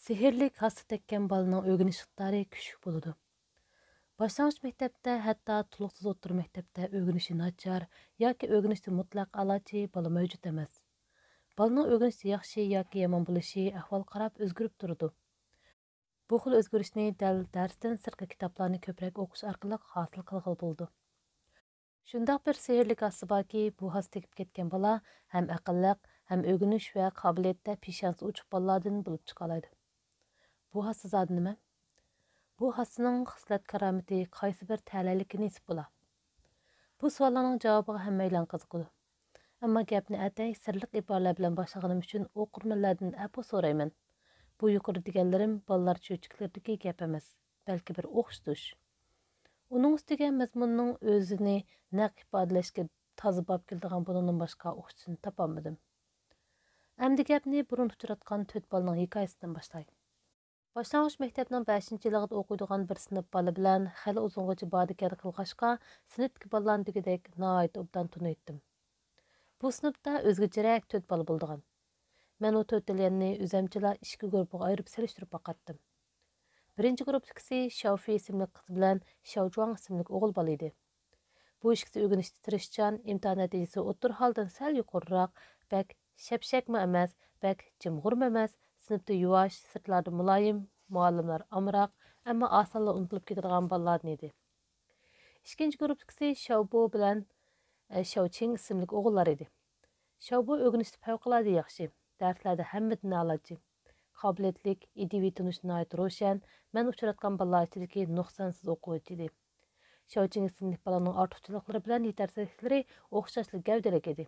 Sehrlik hassa tekkan balaning o'rganish iqtidori kuchli bo'ladi. Boshlang'ich maktabda, hatto to'liqsiz o'rta maktabda o'rganishi nachar yoki o'rganishda mutlaq a'lochi bola mavjud emas. Balaning o'rganishda yaxshi yoki yomon bo'lishi ahvol qarab o'zgarib turadi. Bu xil o'zgarishni darsdan sirtqi kitoblarni ko'proq o'qish orqali hosil qilgan bo'ldi. Shundoq bir sehrlik hassa borki, bu hassa tegib ketgan bola ham aqlliq, ham o'rganish va qobiliyatda peshonasi ochiq bolalardan bo'lib chiqa oladi. Bu hassa zodi nima? Bu hassaning xislat karomati qaysi bir ta'lalikka nisb bo'la? Bu savollarning javobiga hammaylar qiziqadi. Ammo gapni atay sirliq iboralar bilan boshlaganim uchun o'qirmanlardan afv so'rayman. Bu yuqori deganlarim bolalar cho'chiklaridagi gap emas, balki bir o'xshatish. Uning ustiga mazmunning o'zini naq ifodalashga toza bob keladigan bundan boshqa o'xshatishni topolmadim. Endi gapni burun uchratgan 4 bolaning hikoyasidan boshlayman. Boshlang'ich maktabning 5-yilida o'qiydigan bir sinf bola bilan xali uzungacha bodikar qilg'ashqa, sinfdagi bolalarni degidek nihoyat obdan tunaytdim. Bu sinfda o'zgacharak 4 bola bo'ldigan. Men o 4 yilni o'zimchalar 2 guruhga ayirib selishtirib boqatdim. Birinchi guruhdagisi Xiaofi ismli qiz bilan Xiaojuang ismli o'g'il bola edi. Bu ikkisi o'rganishda tirishchan, imtihon natijasi o'tir holdan sal yuqoriroq, bak shapshakmi emas, bak jimg'urmi emas, sinfda yuvosh, sirtlarda muloyim, muallimlar amroq, ammo osonla unutilib ketadigan bolalar edi. Ikkinchi guruhdagisi Xiaobo bilan Xiaoqing ismli o'g'illar edi. Xiaobo o'rganishda favqulodda yaxshi, darslarda hammadan a'lochi. Qobiliyatlik, ideviy tunish nihoyat ro'shan, men uchratgan bolalar ichidagi nuqsonsiz o'quvchi edi. Xiaoqing ismli bolaning ortiqchiliklari bilan yetarliklari o'xshashli gavdalik edi.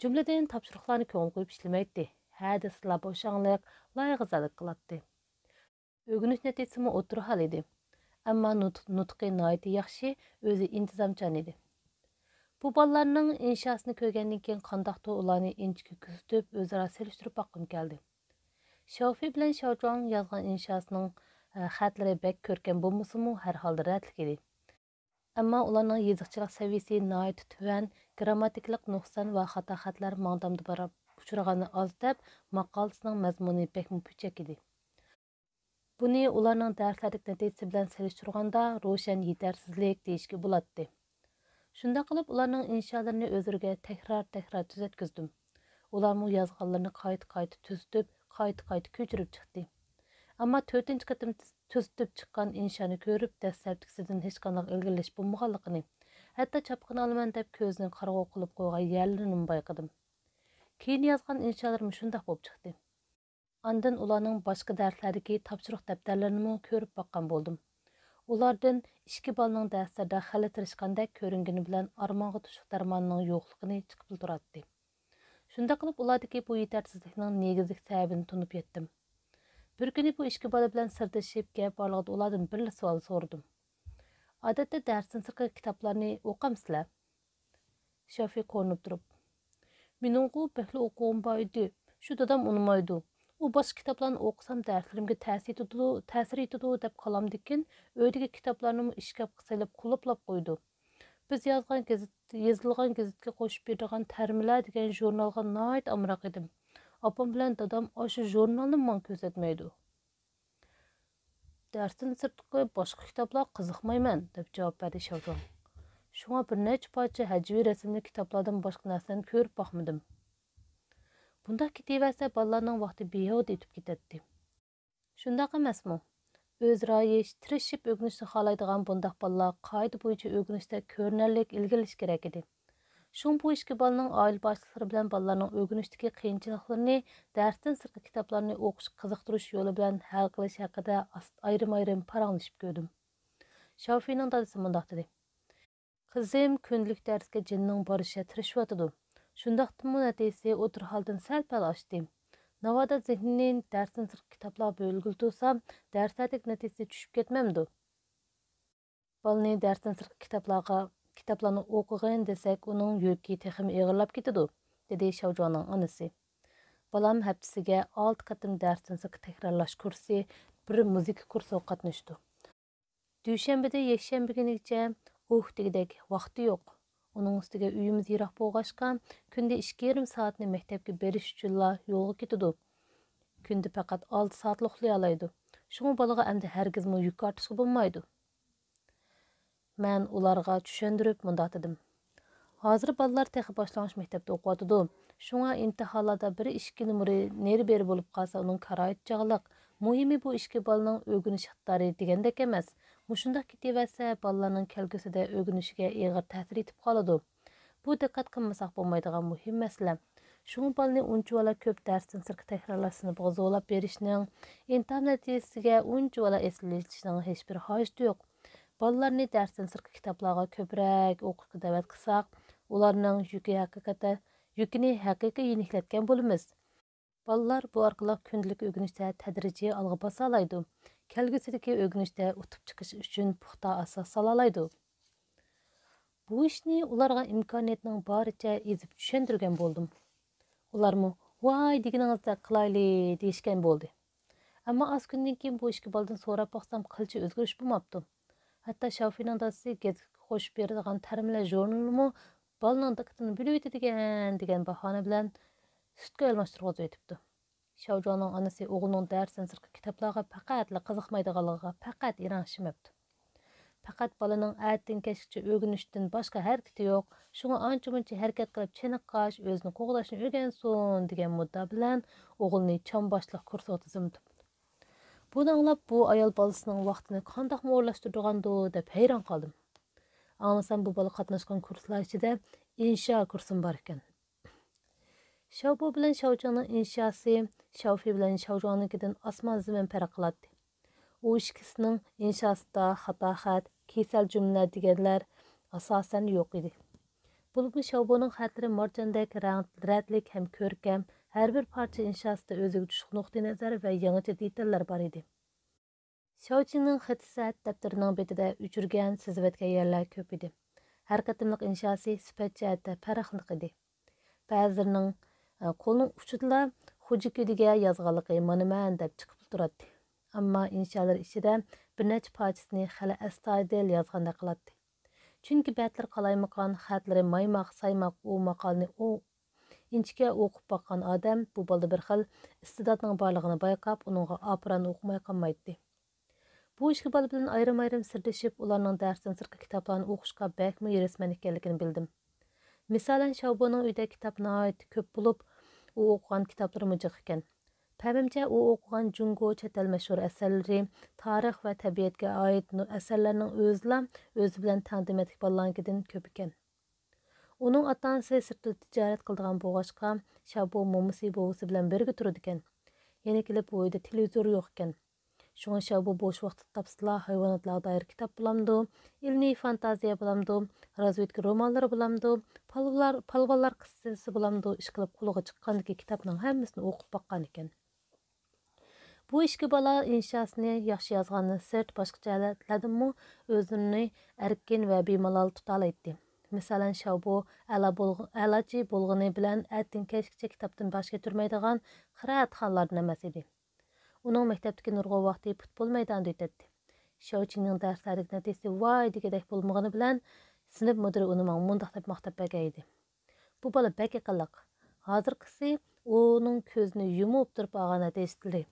Jumladan topshiriqlarni ko'ngil qo'yib ishlamaydi. Hada sizlar bo'shanliq, loyig'izalik qiladi. O'rganish natijasi o'tir hol edi. Ammo nutqi nihoyat yaxshi, o'zi intizomchan edi. Bu bolalarning inshosini ko'rgandan keyin qandoqdir ularni inchga kuzatib, o'zaro selishtirib boqqim keldi. Xiaofi bilan Xiaojuang yozgan inshosining xatlari bek ko'rkam bo'lmasa-mu, har holda ratlik edi. Ammo ularning yoziqchilik saviyasi nihoyat tuvan, grammatiklik nuqson va xato xatlar mangdamda borib uchragani oz deb maqolasining mazmuni bekmi puchak edi. Buni ularning darslardagi natijasi bilan selishtirganda ro'shan yetarsizlik deyishga bo'ladi. Shunda qilib ularning insholarini o'zlariga takror tuzatkizdim. Ularmu yozganlarini qayta tuzitib, qayta ko'chirib chiqdi. Ammo 4-qatim tuzitib chiqqan inshoni ko'rib, dastlabkisidan hech qanday ilgirlash bo'lmaganligini, hatto chapqin olaman deb ko'zini qarg'u qilib qo'ygan yerlarini bayqadim. Keyin yozgan insholarim shunday bo'lib chiqdi. Ondan ularning boshqa darslardagi topshiriq daftarlarini ko'rib boqqan bo'ldim. Ulardan 2 bolaning darslarda xali tirishgandek ko'ringani bilan armonga tushiq darmonning yo'qligini chiqib turadi. Shunda qilib ulardagi bu yetarsizlikning negizlik sababini tunib yetdim. Bir kuni bu 2 bola bilan sirdashib gap borlig'ida ulardan bir savol so'radim. Odatda darsdan sirtqi kitoblarni o'qamsizlar? Xiaofi ko'rinib turib, "Meningku bekli o'quvim bor edi. Shu dadam unmaydi. U boshqa kitoblarni o'qisam darslarimga ta'sir etadi deb qolamdikin, uydagi kitoblarni ishkabga solib qulflab qo'ydi. Biz yozilgan gazetga qo'shib beradigan Tarmilar degan jurnalga nihoyat amroq edim. Opam bilan dadam o'sha jurnalni menga ko'rsatmaydi. Darsdan sirtqi boshqa kitoblar qiziqmayman" deb javob berdi Xiaojuang. Shunga bir necha parcha hajviy rasmli kitoblardan boshqa narsani ko'rib boqmadim. Bundaq ketaversa bolalarning vaqti behuda o'tib ketadi. Shundoq emasmi? O'z royish, tirishib o'rganishni xohlaydigan bundaq bolalar qoida bo'yicha o'rganishda ko'rinarlik ilgirlash kerak edi. Shun bu 2 bolaning oila boshliqlari bilan bolalarning o'rganishdagi qiyinchiliklarini darsdan sirtqi kitoblarni o'qish qiziqtirish yo'li bilan hal qilish haqida ayrim paranglashib ko'rdim. Xiaofining dadasi mundaq dedi: "Qizim kundalik darsga jinning borishga tirishayotidi. Shundaqdimi natijasi o'tir holdan sal-pal oshdi. Navoda zehnini darsdan sirtqi kitoblar bo'lgiltursam, darslardagi natijasi tushib ketmamdi. Bolani darsdan sirtqi kitoblarni o'qigan desak, uning yuki texmi ig'irlab ketadi", dedi Xiaojuangning onasi. Bolam haftasiga 6 qatim darsdan sirtqi takrorlash kursi, bir muzika kursiga qatnashdi. Dushanbada yakshanbagacha degidek vaqti yo'q. Uning ustiga uyimiz yiroq bo'lg'achqa, kunda 2,5 soatni maktabga berish uchunla yo'lga ketadi. Күндө faqat 6 saat uxlay alaydı. Şoňa balaga ämdi hergizmi yük artışy bolmaýdy. Mən ularga düşendirip mundaq dedim. Hazır ballar texi başlanğıç mektepde okuwadydy. Şoňa imtihanlarda 1-2 numary neri-beri bolup qalsa onun karaýat jaglyk. Muhimi bu 2 balanyň öwgüniş ıktidary degendek emas. Muşundaq ketiberse balalaryň kelgüside öwgünişige eger täsir etip galady. Bu diqqat qılmasak bolmaýdygan muhim mesele. Şoňa balany unçuwala köp därsden sirki tekrarlasyny bozulap berişniň, imtihan netijesiga unçuwala esleşişiniň hiç bir hajy ýok. Balalarni därsden sirki kitaplarga köpräk okuška däwet qılsak, ularnyň ýükini hakyky ýenikletken bolumyz. Balalar bu arkaly gündelik öwgünişde tedrici algy basa alaydy. Kelgüsideki öwgünişde utup çykyş üçin puxta asas sala alaydy. Bu işni ularga imkaniýetiniň barıça ezip düşendirgen boldum. Ularmy "Vay diýeniňizde kılayly" diýişken boldy. Amma az günden keyin bu 2 baldan sorap baksam kılça özgürüş bolmapdy. Hatta Şafiýnyň dasy gezip hoş berdigan termler jurnalmy balanyň dikkatini bölüp etdigen degen bahana bilen sütke almaşdyrgyp etipdi. Şawjanyň anasy oğlunyň därsden sirki kitaplarga paqatly gyzykmaýdyganlygyga paqat ýaraşmapdy. Faqat balanyň ätden keşikçe öwgünüşden başga herketi ýok. Şoňa ança-munça herket kılıp çenikaş, özüni gogdaşyny öýrensin degen mudda bilen oğluny çam başlyk kursga otuzymdy. Bunu anlap bu ayal balasynyň wagtyny kandakmy orlaşdyrdygandy dep heýran kaldym. Anlasam bu bala gatnaşgan kurslar içinde inşa kursum bar eken. Şawbu bilen Şawjanyň inşasy, Şawfi bilen Şawjanyňkinden asman zemin perak kılatdy. O ikisiniň inşasynda hata hat, kesel cümle degenler asasen ýok idi. Bulupmy Şawbunyň hatları marjandek rätlik hem körkem, her bir parça inşasynda özüge düşük nokta nazar we ýaňyça detallar bar idi. Şawjanyň hatsat depteriniň betide üçürgen, sizwetgen ýerler köp idi. Her katymlyk inşasy sypat jähette farahlyk idi. Bäziläriniň kolunyň uçydyla hujykydige ýazganlygy mana men dep çykyp duratdy. Amma inşalar içinde bir neçe parçasını hali astaydil yazganda kılatdı. Çünkü bätler kalaymıkan, hatları maymak, saymak o makalını o inçike okup bakkan adam bu balda bir xil istidatning barlığını baykap, onunğa apıran okumay kalmaydı. Bu işki balı bilen ayrım-ayrım sirdeşip, ularning dersten sirki kitaplarını okuşka bäkmi ýeresmen ekenligini bildim. Misalan, Şawbunyň öýde kitap naýat köp bulup, o okugan kitaplary mıjyk eken. Pämimce o okugan Jungo çetel meşhur eserleri, tarih ve tabiatga ait eserlerinin özü bilen tandim etlik balalarynkinden köp eken. Onun ata-anasy sirtda ticaret kıldygan boğaçka, Şawbu momusy bowusy bilen birge turdy eken. Ýene kelip bu öýde telewizor ýok eken. Şoňa Şawbu boş wagty tapsla haýwanatlarga dair kitap bulamdy, ilmi fantaziya bulamdy, razvedka romanlary bulamdy, palwallar kıssasy bulamdy, iş kılıp kulaga çykkandyky kitapnyň hemmisini okup bakkan eken. Bu iki bala inşasını yaxşı yazganı sırt başka cəhətlərdinmi özünü erkin və bemalal tutalaydı. Misalan, Şawbu əlaci bolğunu bilən əttin keşikçe kitapdan baş getirməydiğən qıraatxanlardan emas idi. Onun məktəbdəki nurğa vaxtı futbol meydanında ötədi. Şawçinin dərslərdəki nəticəsi vay degədək bolmağını bilən sinif müdiri onu mundaq dep maqtab bəgəydi. Bu bala bək aqıllıq. Hazırkısı onun közünü yumup durub ağana deşdildi.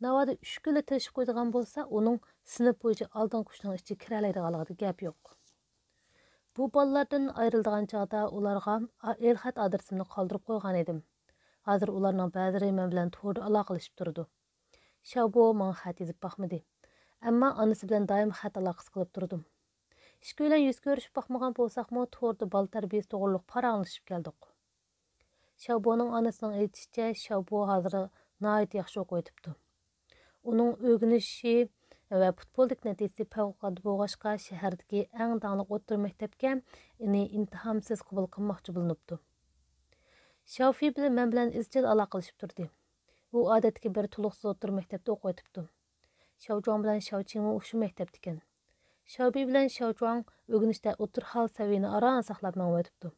Navada 3 gülle teşip koyduğun bolsa, onun sınıf boyunca aldan kuşunun içi kiralaydıqalıqdı, gap yok. Bu balalardan ayrıldığan çağda ularga elxat adresini kaldırıp koygan edim. Hazır ularning bäziri men bilen torda alaqalışıp durdu. Şawbu maňa xat yazıp bakmadı. Amma anası bilen daim xat alaqası kılıp durdum. İşki bilen yüz görüşüp bakmagan bolsakmı torda bal terbiyesi toğırlıq paranlaşıp geldik. Şawbunyň anasının aytışça Şawbu hazır naýat ýaxşy okuýdypdy. Onun öğrenişi ve futboldaki neticesi pevkad boğaşka şeherdeki en dağınık otur mektepke imtihansız kabul kılmakçı bulunupdu. Şawfi bilen men bilen izchil alaqalışıp turdy. O adetki bir tuluqsuz otur mektepte okuýdypdy. Şawjuan bilen Şawçiňmi uşu mektepdiken. Şawfi bilen Şawjuan öğrenişde otur hal seviyini aran saklap meňwedipdi.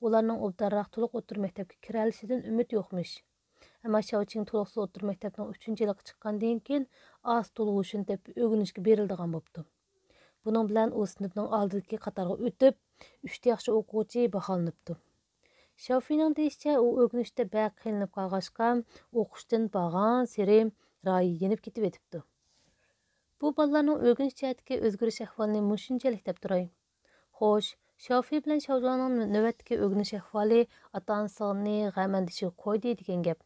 Ularning obdarrak tuluq otur mektepke kirälişinden ümit ýokmuş. Ama Şawçiň tuluqsuz otur mektepden 3-nji ýylyga çykkandan keyin az tuluq üçin dep öňünişge berildigan bopdy. Bunun bilen o sınıfның aldyky katarga ötüp, 3 ýaxşy okuwçy bahalanypdy. Şafiyning deyishicha, u o'rganishda baq qiynalib qolg'achqa, o'qishdan bag'an siri rayi yenib ketib etibdi. Bu bolalarning o'rganish jihatdagi o'zgarish ahvolini mushunchalik deb turay. Xo'sh, Shafiy bilan Shavjonning navbatdagi o'rganish ahvoli ota-onasini g'am andishiga qo'ydi degan gap.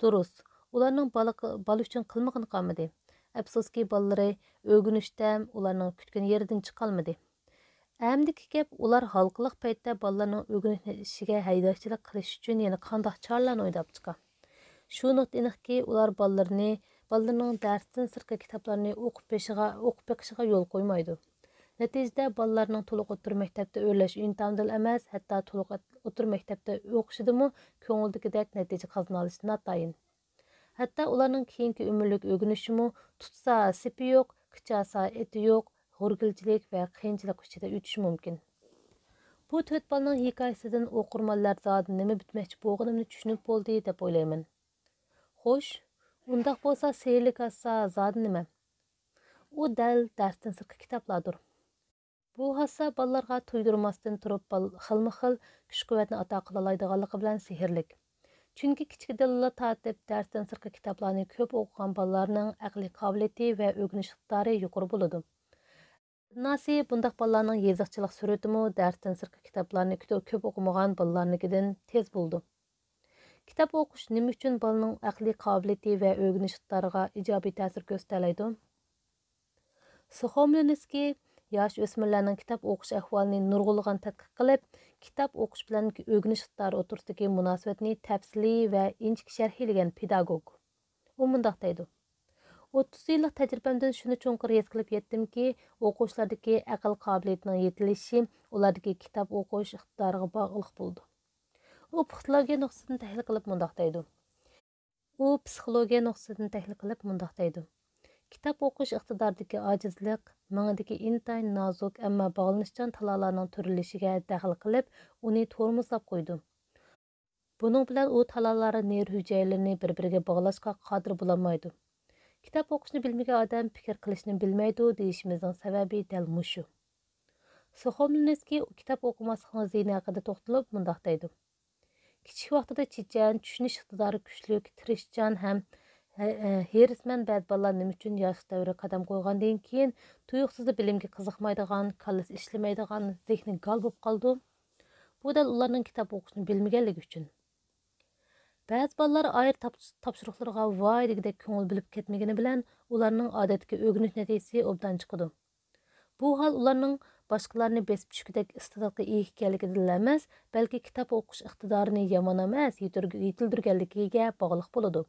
Durust, ularning bola uchun qilmag'ini qolmadi. Afsuski, bolalari o'rganishda ularning kutgan yeridan chiqolmadi. Әмдікі gap, ular halqılıq paytda bolalarning o'rganishiga haydashchilik qilish uchun yana qanday choralarni o'ylab chiqar. Shu nuqta aniqki, ular bolalarning darsdan sirtqi kitoblarni o'qib beqishiga yo'l qo'ymaydi. Natijada bolalarning to'liq o'rta maktabda o'rlash imtihonidan emas, hatto to'liq o'rta maktabda o'qishidimi ko'ngildagidek natija qozona olishi notayin. Hatto ularning keyingi umrlik o'rganishimi tutsa sipi yo'q, qichasa eti yo'q, g'urgilchilik va qiyinchilik ichida o'tishi mumkin. Bu to'rt bolaning hikoyasidan o'qirmonlar zodi nima bitmoqchi bo'lganini tushunib bo'ldi deb o'ylayman. Xo'sh, undaq bo'lsa sehrli kassa zodi nima? U dal darsdan sirtqi kitoblardir. Bu hassa bolalarga to'ydirmasdan turib xilma-xil kuch-quvvatni ato qila oladiganligi bilan sehrlik. Chunki kichik dillar tatib darsdan sirtqi kitoblarni ko'p o'qigan bolalarning aqliy qobiliyati va o'rganish iqtidori yuqori bo'ladi. Nasi bundaq bolalarning yeziqchilik suratimi darsdan sirtqi kitoblarni ko'p o'qimagan bolalarnikidan tez bo'ldi. Kitob o'qish nima uchun bolaning aqliy qobiliyati va o'rganish iqtidoriga ijobiy ta'sir ko'rsatadi? Suxomlinskiy yosh o'smirlarning kitob o'qish ahvolini nurg'unlagan tadqiq qilib, kitob o'qish bilan o'rganish iqtidori o'rtasidagi munosabatni tafsiliy va inchik sharhlagan pedagog. U mundaq deydi: 30 yillik tajribamdan shuni cho'nqir his qilib yetdimki, o'quvchilardagi aql qobiliyatining yetilishi ulardagi kitob o'qish iqtidoriga bog'liq bo'ldi. U psixologiya nuqtasidan tahlil qilib mundaq deydi. Kitob o'qish iqtidoridagi ojizlik mangidagi intayin nozik ammo bog'lanishchan talolarning turilishiga daxl qilib, uni tormozlab qo'ydi. Buning bilan u talolar nerv hujaylarini bir-biriga bog'lashga qodir bo'lolmaydi. Kitob o'qishni bilmagan odam fikr qilishni bilmaydi deyishimizning sababi dal mushu. Suxomlinskiy kitob o'qimaslikning ziyni haqida to'xtalib mundaq deydi. Kichik vaqtida chechan, tushunish iqtidori kuchli, tirishchan ham herisman ba'zi bolalar nima uchun yosh davri qadam qo'ygandan keyin tuyuqsizda bilimga qiziqmaydigan, kallasi ishlamaydigan, zehni gal bo'lib qoldi. Bu dal ularning kitob o'qishni bilmaganligi uchun. Ba'zi bolalar ayr topshiriqlarga voy degidek ko'ngil bilib ketmagani bilan ularning odatga o'rganish natijasi obdan chiqadi. Bu hol ularning boshqalarni besib tushgudek iste'dodga ega ekanligidan emas, balki kitob o'qish iqtidorini yomon emas, yetildirganligiga bog'liq bo'ladi.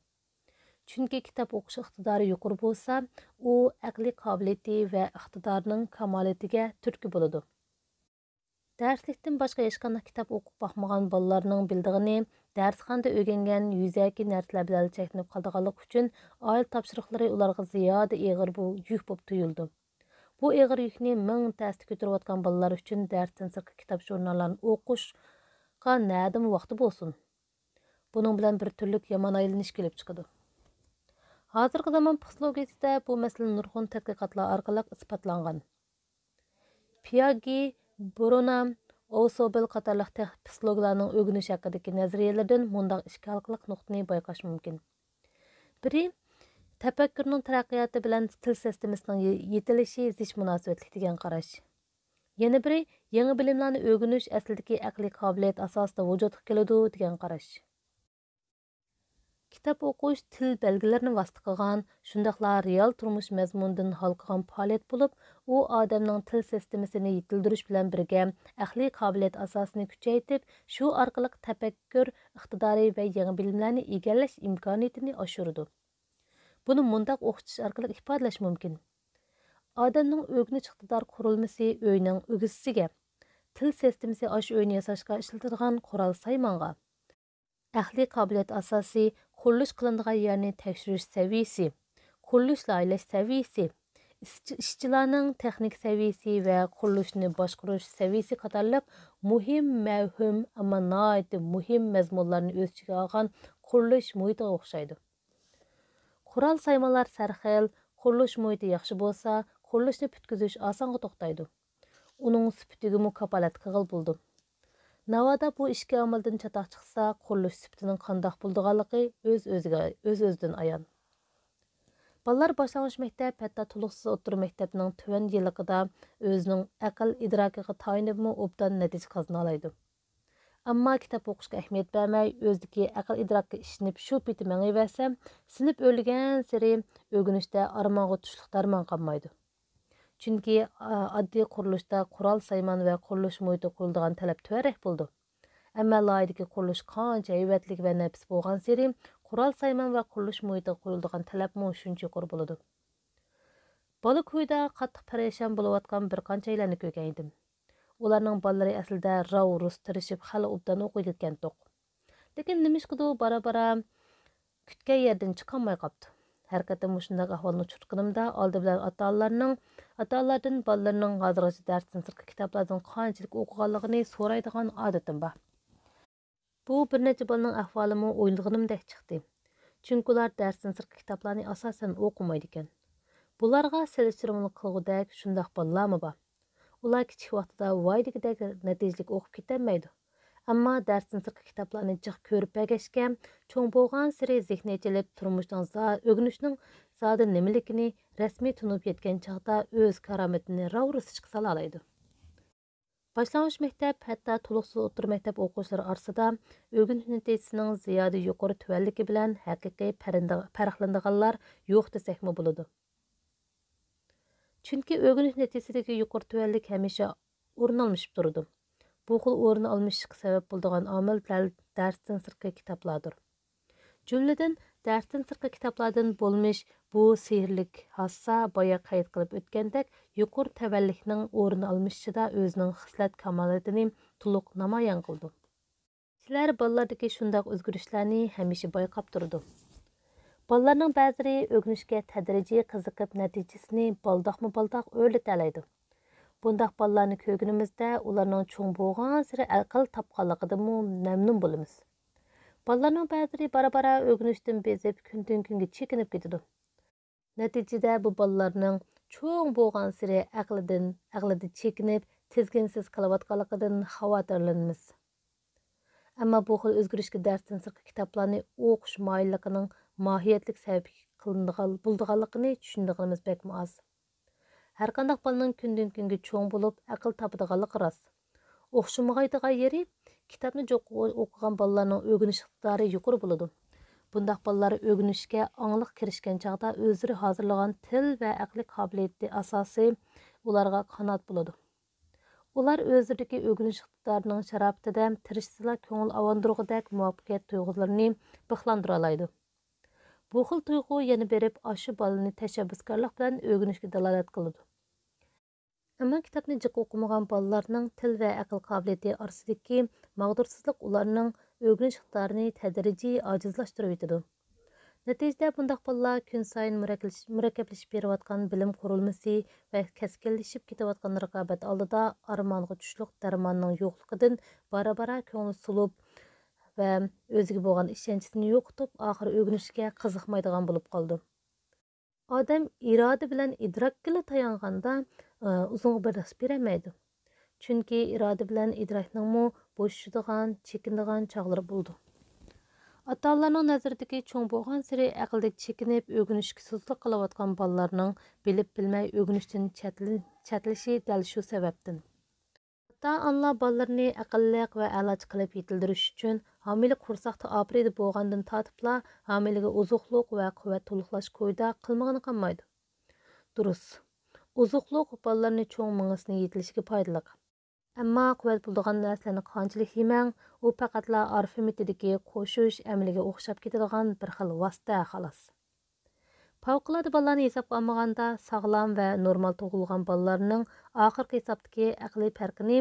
Chunki kitob o'qish iqtidori yuqori bo'lsa, u aqliy qobiliyati va iqtidorining kamolatiga turtki bo'ladi. Darslikdan boshqa hech qanday kitob o'qib boqmagan bolalarning bildig'ini darsxonada o'rgangan yuzaki narsalar bilan cheklanib qolganligi uchun oila topshiriqlari ularga ziyoda og'ir yuk bo'lib tuyuldi. Bu og'ir yukni ming tasda ko'tarayotgan bolalar uchun darsdan sirtqi kitob jurnallarni o'qishga nadim vaqti bo'lsin. Buning bilan bir turlik yomon aylanish kelib chiqadi. Hozirgi zamon psixologiyasida bu masala nurg'un tadqiqotlar orqali isbotlangan. Piaget, Bruno, O'Sobel qatorliq psixologlarning o'rganish haqidagi nazariyalardan mundaq ikki halqaliq nuqtani bayqash mumkin. Biri, tafakkurning taraqqiyoti bilan til sistemasining yetilishi zich munosabatli degan qarash. Yana biri, yangi bilimlarni o'rganish aslidagi aqliy qobiliyat asosida vujudga keladi degan qarash. Kitob o'qish til belgilarini vasita qilgan, shundaqla real turmush mazmunidan halqagan faoliyat bo'lib, u odamning til sistemasini yetildirish bilan birga aqliy qobiliyat asosini kuchaytirib, shu orqali tafakkur iqtidori va yangi bilimlarni egallash imkoniyatini oshiradi. Buni mundaq o'qitish orqali ifodalash mumkin. Odamning o'rganish iqtidor qurilmasi o'yning o'g'isiga, til sistemasi osh o'yini yasashga ishlatiladigan qurol saymonga, aqliy qobiliyat asosi qurilish qilinadigan yerni tekshirish saviyasi, qurilish loyihalash saviyasi, ishchilarning texnik saviyasi va qurilishni boshqarish saviyasi qatorliq muhim mavhum ammo nihoyat muhim mazmunlarni o'z ichiga olgan qurilish muhitiga o'xshaydi. Qurol saymonlar sarxil, qurilish muhiti yaxshi bo'lsa, qurilishni bitkizish osonga to'xtaydi. Uning sifatigimi kapolat qilib bo'ldi. Navada bu ishki amaldan chataq chiqsa, qurilish sifatining qandaq bo'lganligi o'z-o'zidan ayon. Ballar boshlang'ich maktab, hatto to'liqsiz o'rta maktabning tuvan yilligida o'zining aql idrokiga tayinibmi obdan natija qozona oladi. Ammo kitob o'qishga ahamiyat bermay, o'zidagi aql idrokka ishinib shu peti mengayversam, sinib o'rlagan sari o'rganishda armonga tushliq darmon qolmaydi. Chunki oddiy qurilishda qurol sayman va qurilish muhiti qo'yiladigan talab tuvarak bo'ldi. Ammo loyidagi qurilish qancha hayvatlik va nafs bo'lgan sari qurol sayman va qurilish muhiti qo'yiladigan talabmi shuncha yuqori bo'ladi. Bola ko'yda qattiq parishon bo'layotgan bir qanchalarni ko'rgan edim. Ularning bolalari aslida rav rus tirishib hali obdan o'qiyotgan to'q. Lekin nimishqidu bara-bara kutgan yerdan chiqolmay qopti. Har qatam shunday ahvolni uchratganimda oldi bilan ota-onalardan bolalarning hozirgacha darsdan sirtqi kitoblardan qanchalik o'qiganligini so'raydigan odatim bor. Bu bir necha bolaning ahvolimi o'ylaganimdek chiqdi. Chunki ular darsdan sirtqi kitoblarni asosan o'qimaydi ekan. Bularga selishtirmoq qilgudek shunday bolalarmi bor? Ular kichik vaqtida voydagidek natijalik o'qib ketolmaydi. Ammo darsdan sirtqi kitoblarni jiq ko'rib bagashga, cho'ng bo'lgan siri zehni ochilib, turmushning o'rganishning zodi nimaligini rasmiy tunib yetgan chog'da o'z karomatini ravrisi chiqsa oladi. Boshlang'ich maktab, hatto to'liqsiz o'rta maktab o'quvchilari orasida o'rganish natijasining ziyoda yuqori tuvanligi bilan haqiqiy farqlanadiganlar yo'q desakmi bo'ladi. Chunki o'rganish natijasidagi yuqori tuvanlik hamisha o'rin olmishib turadi. Bu xil o'rin olmishlikka sabab bo'ladigan omil darsdan sirtqi kitoblardir. Jumladan, darsdan sirtqi kitoblardan bo'lmish bu sehrlik hassa boya qayd qilib o'tgandek yuqori tavallikning o'rin olmishida o'zining xislat kamolatini to'liq namoyon qildi. Sizlar bolalardagi shunday o'zgarishlarni hamisha bayqab turdi. Bolalarning ba'zilari o'rganishga tadrijiy qiziqib natijasini baldoq o'rlatalaydi. Bundaq bolalarni ko'rganimizda ularning cho'ng bo'lgan siri aql topganligidan mamnun bo'lamiz. Bolalarning ba'zilari bara-bara o'rganishdan bezib, kundan-kunga chekinib ketadi. Natijada bu bolalarning cho'ng bo'lgan siri aqlida chekinib, tizginsiz qilayotganligidan xavotirlanamiz. Ammo bu xil o'zgarishga darsdan sirtqi kitoblarni o'qish moyilligining mohiyatlik sabab bo'lganligini tushunganimiz bekmi oz. Har qanday bolaning kundan-kunga cho'ng bo'lib, aql topadiganligi rost. O'xshamag'aydigan yeri kitobni o'qigan bolalarning o'rganish iqtidori yuqori bo'ladi. Bundaq bolalar o'rganishga angliq kirishgan chog'da o'zlari hozirlagan til va aqliy qobiliyati asosi ularga qanot bo'ladi. Ular o'zlaridagi o'rganish iqtidorining sharoitida tirishsizla ko'ngil avondirg'idek muvaffaqiyat tuyg'ularini bixlandira oladi. Bu xil tuyg'u yana berib ashu bolani tashabbuskorlik bilan o'rganishga dalolat qiladi. Ammo kitobni jiq o'qimagan bolalarning til va aql qobiliyati orasidagi mag'dursizlik ularning o'rganish iqtidorini tadrijiy ojizlashtirib yetadi. Natijada bundaq bolalar kun sayin murakkablashib berayotgan bilim qurilmasi va kaskinlashib ketayotgan raqobat oldida armonga tushliq darmonning yo'qligidan bara-bara ko'ngli sulib va o'ziga bo'lgan ishonchini yo'qotib, oxiri o'rganishga qiziqmaydigan bo'lib qoldi. Odam iroda bilan idrokga tayonganda uzun bir ris bermaydi. Chunki iroda bilan idrokning bo'shishadigan, chekinadigan chog'lari bo'ldi. Ota-onalarning nazaridagi cho'ng bo'lgan siri aqlda chekinib, o'rganishga so'zlik qilayotgan bolalarning bilib bilmay o'rganishdan chatlishi dal shu sababdan. Ota-onalar bolalarni aqlliq va a'loch qilib yetildirish uchun homiylik qursaqda operida bo'lgandan tortibla homiyliga ozuqliq va quvvat to'liqlash ko'yda qilmagani qolmaydi. Durust. Ozuqliq bolalarni cho'ng mingisini yetilishiga foydali. Ammo quvvat bo'ladigan narsalarni qanchalik yemang, u faqatla arifmetidagi qo'shish amaliga o'xshab ketadigan bir xil vosita xolos. Favqulodda bolalarni hisobga olmaganda sog'lom va normal tug'ilgan bolalarning oxirgi hisobdagi aqliy farqini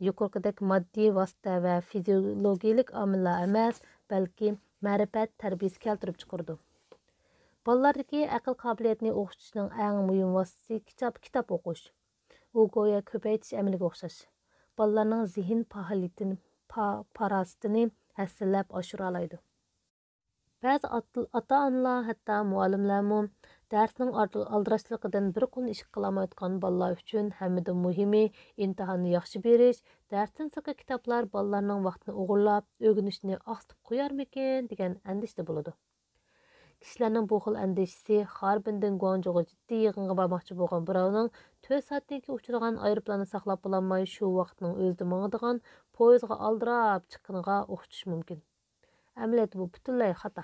yuqoridagi moddiy vosita va fiziologik omillar emas, balki ma'rifat tarbiyasi keltirib chiqardi. Bolalardagi aql qobiliyatini o'qitishning eng muhim vositasi kitob o'qish. U go'yo ko'paytirish amaliga o'xshash. Bolalarning zehn farosatini hasillab oshira oladi. Ba'zi ota-onalar, hatto muallimlarmi Дәрсінің алдырашылығыдан bir kun iş qılamayotgan balalar üçün həmmədən mühimi imtahanını yaxşı beriş, dərsdən sırtqı kitaplar balalarning vaqtini o'g'irlab, o'rganishni aqsitib qo'yarmikin degan andishda bo'ladi. Kişilərinin bu xil əndişisi Harbin'dən Guangzhouga ciddi yığınğa barmoqchi bo'lgan birovning 4 soatdan keyin uchirgan aeroplanni saqlab bo'lolmay shu vaqtning o'zida mangadigan poyezdga aldirab chiqqaniga o'xshashi mumkin. Amaliyotda bu butunlay xato.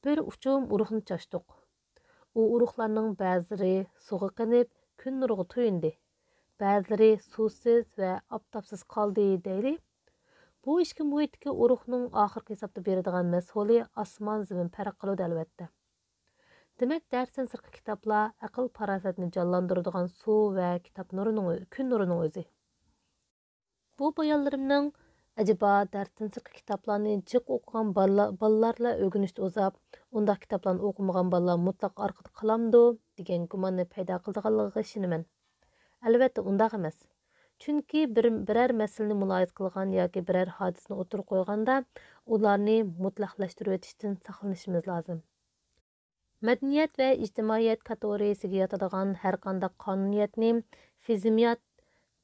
Bir uchum urug'ni chashdiq. U urug'larning ba'zilari suvga qinib, kun nuriga to'yindi. Ba'zilari suvsiz va oftobsiz qoldi deyli. Bu ishki muhitdagi urug'ning oxirgi hisobda beradigan mas'uli osmon zamin farq qiladi albatta. Demak, darsdan sirtqi kitoblar aql farosatni jonlantiradigan suv va kitob nurining kun nurining o'zi. Bu bayonlarimning acaba darsdan sirtqi kitoblarni jiq o'qigan bolalarla o'rganishda o'zab, undaq kitoblarni o'qimagan bolalar mutlaq orqada qolamdi degan gumonni paydo qiladiganligiga ishonaman. Albatta undaq emas. Chunki birər məsələni mülahiz qılğan yoki birər hadisəni o'tirib qo'yganda ularni mutlaqlashtirib o'tishdan saqlanishimiz lozim. Madaniyat va ijtimoiyat kategoriyasiga yotadigan har qanday qonuniyatni fizimiyat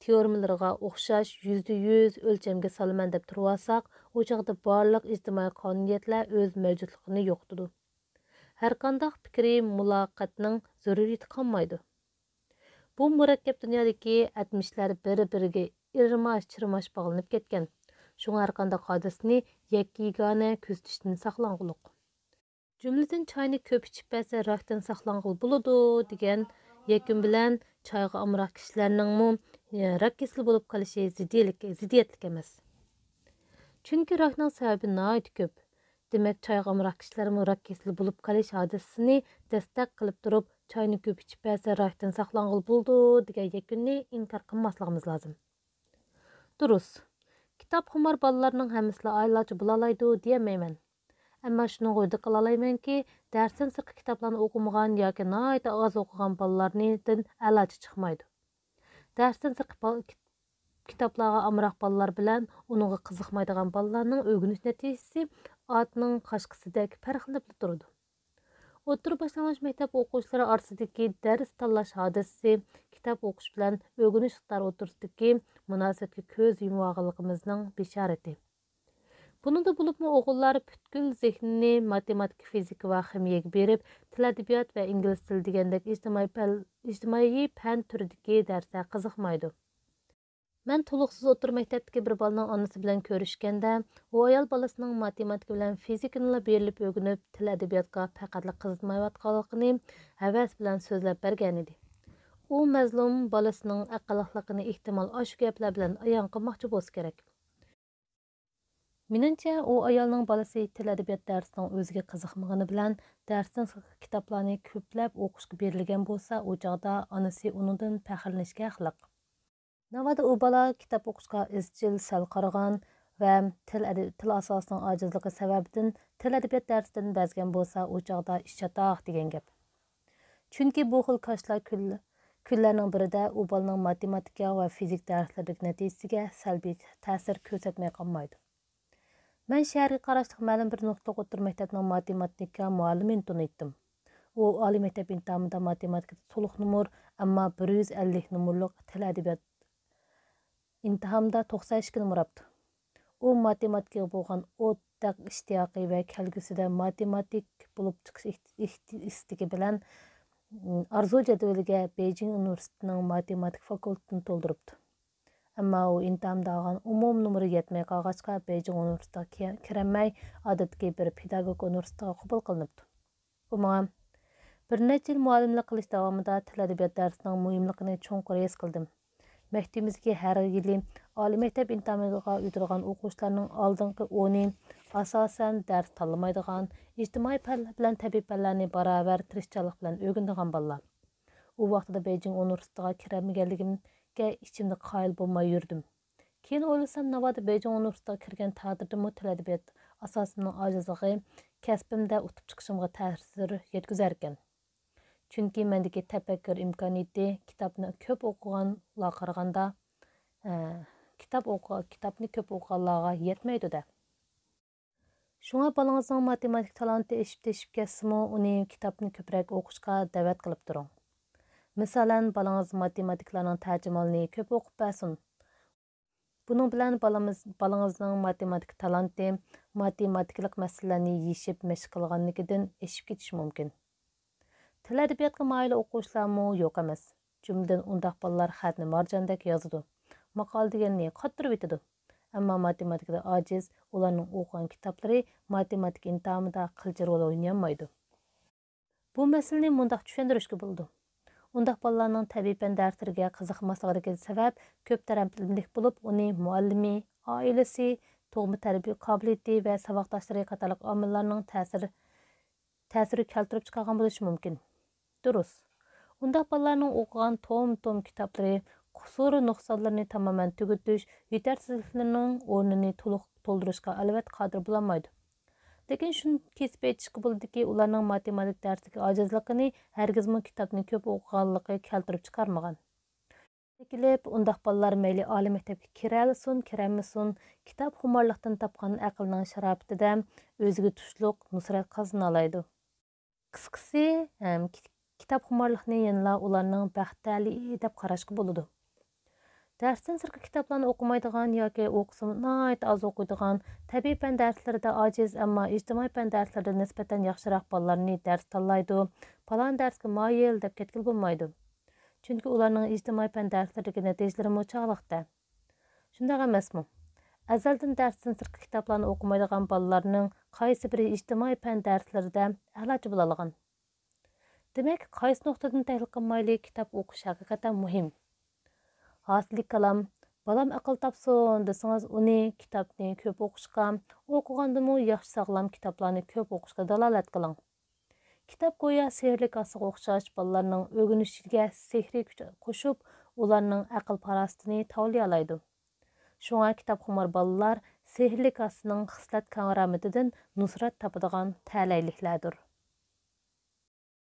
teoremalariga o'xshash %100 o'lchamga solaman deb turib olsak, u chog'da barliq ijtimoiy qonuniyatlar o'z mavjudligini yo'qotadi. Har qanday fikriy muloqotning zaruriyati qolmaydi. Bu murakkab dunyodagi atmishlar bir-biriga irmash-chirmash bog'lanib ketgan. Shunga har qanday hodisani yakka-yagona kuzatishdan saqlangulik. Jumladan choyni ko'p ichib bersa rakdan saqlangulik bo'ladi degan yakun bilan choyga amroq kishilarning rak kasali bo'lib qolishi ziddiyatlik emas. Chunki rakning sababi nihoyat ko'p. Demak, choyga amroq kishilarning rak kasali bo'lib qolish hodisasini dastak qilib turib choyni ko'p ichib bersa rakdan saqlangulik bo'ldi degan yakunni inkor qilmasligimiz lozim. Durust. Kitob xumor bolalarning hammasi aylarcha bo'la oladi deyamayman. Ammo shuni o'yda qila olmaymanki, darsdan sirtqi kitoblarni o'qimagan yoki nihoyat oz o'qigan bolalardan a'lochi chiqmaydi. Darsdan sirtqi kitoblarga amroq bolalar bilan uningga qiziqmaydigan bolalarning o'rganish natijasi otning qashqisidek farqlanib turadi. O'tir boshlang'ich maktab o'quvchilari orasidagi dars tanlash hodisasi kitob o'qish bilan o'rganish iqtidori o'rtasidagi munosabatga ko'z yumganligimizning bishorati. Buningda bo'libmi o'g'illar butkul zehnini matematika, fizika va ximiyaga berib, til adabiyot va ingliz tili degandek ijtimoiy fan turidagi darslar qiziqmaydi. Men to'liqsiz o'tir maktabdagi bir bolaning onasi bilan ko'rishganda, u ayol bolasining matematika bilan fizikani berilib o'rganib, til adabiyotga faqatla qiziqmayotganligini havas bilan so'zlab bergan edi. U mazlum bolasining aqlliqligini ehtimol shu gaplar bilan ayon qilmoqchi bo'lsa kerak. Menimcha, u ayolning bolasi til adabiyot darsining o'ziga qiziqmagani bilan darsdan kitoblarni ko'plab o'qishga berilgan bo'lsa, u chog'da onasi uningdan faxrlanishga haqliq. Navada u bola kitob o'qishga izchil sal qaragan va til asosining ojizligi sababidan til adabiyot darsidan bazgan bo'lsa, u chog'da ish chatoq degan gap. Chunki bu xil qoshlar kunlarning birida u bolaning matematika va fizik darslaridagi natijasiga salbiy ta'sir ko'rsatmay qolmaydi. Men shaharga qarashli ma'lum bir nuqta o'tir maktabning matematika muallimini tanitdim. U oliy maktab imtihonida matematikada to'liq numur, ammo 150 numurlik til adabiyot imtihonda 92 numur oldi. U matematikaga bo'lgan o'tdaq ishtiyoqi va kelgusida matematik bo'lib chiqish istagi bilan arzu jadvaliga Beijing universitetining matematik fakultetini to'ldiribdi. Ammo u imtihonda olgan umum numeri yetmay qolg'achqa Beijing universitetiga kirolmay odatdagi bir pedagog universitetiga qabul qilinibdi. Bu menga bir necha yil muallimlik qilish davomida til adabiyot darsining muhimligini cho'nqur his qildim. Maktabimizga har yili oliy maktab imtihoniga o'tirgan o'quvchilarning oldingi 10-i asosan dars tanlamaydigan, ijtimoiy fanlar bilan tabiiy fanlarni barobar tirishchanlik bilan o'rganadigan bolalar. U vaqtida Beijing universitetiga kirmaganligimga ichimda qoyil bo'lmay yurdim. Keyin o'ylasam, navoda Beijing universitetiga kirgan taqdirda til adabiyot asosining ojizligi kasbimda o'tib chiqishimga ta'sir yetkazar ekan. Chunki mendagi tafakkur imkoniyati kitobni ko'p o'qiganlarga qaraganda kitobni ko'p o'qiganlarga yetmaydi-da. Шуңа балаңызның математик таланты эшип-тешип кетсімі, уни kitapni көпірәк оқышқа дәвәт қылып тұрың. Мисалан, балаңыз математикларның тәржімалini көп оқып бәсін. Bunun bilan balаңызның matematik talanti matematiklik мәсьәләләрне ешіп мәшq qilganligidan эшип ketishi mumkin. Til әдәбиятка майлы оқучылармы yo'q emas. Jumladan undaq balalar xatni marjandek yozadi. Maqol deganni qattirib etadi. Ammo matematikada ojiz, ularning o'qigan kitoblari matematik imtihonida qilcha rol o'ynayolmaydi. Bu masalani mundaq tushuntirishga bo'ldi. Undaq balalarning tabiiy fan darslariga qiziqmasligiga sabab ko'p taraflilik bo'lib, uni muallimi, oilasi, tug'ma tarbiya qobiliyati va saboqdoshlari qatorliq omillarning ta'siri keltirib chiqargan bo'lishi mumkin. Durust. Undaq balalarning o'qigan tom kitoblari qusur nuqsonlarni tamoman tugutish, yetersizliklarning o'rnini to'liq to'ldirishga albatta qodir bo'lolmaydi. Lekin shuni kesib aytishga bo'ladiki, ularning matematik darsiga ojizligini hargizmi kitobni ko'p o'qiganligi keltirib chiqarmagan. Kelib, undaq balalar mayli oliy maktabga kiralsin, kiramasin, kitob xumorlikdan topgan aqlning sharofatida o'ziga tushliq nusrat qozona oladi. Qisqasi, kitob xumorlikni yanala ularning baxtali deb qarashga bo'ladi. Darsdan sirtqi kitoblarni o'qimaydigan yoki o'qisa nihoyat oz o'qiydigan, tabiiy fan darslarida ojiz, ammo ijtimoiy fan darslarida nisbatan yaxshiroq bolalarni dars tanlaydi. Falan darsga moyil deb ketgil bo'lmaydi. Chunki ularning ijtimoiy fan darslaridagi natijalari muchaqliqda. Shunday emasmi? Azaldan darsdan sirtqi kitoblarni o'qimaydigan bolalarning qaysi biri ijtimoiy fan darslarida a'lochi bo'la olgan. Demak, qaysi nuqtadan tahlil qilmayli kitob o'qish haqiqatan muhim. Hasili kalam, balam aql topsin desangiz, uni kitobni ko'p o'qishga, o'qigandimi yaxshi sog'lom kitoblarni ko'p o'qishga dalolat qiling. Kitob go'yo sehrli kasaga o'xshash bolalarning o'rganishiga sehriy kuch qo'shib, ularning aql parostini tavliya olaydi. Shunga kitobxumor bolalar sehrli kasaning xislat karamatidan nusrat topadigan ta'layliklardir.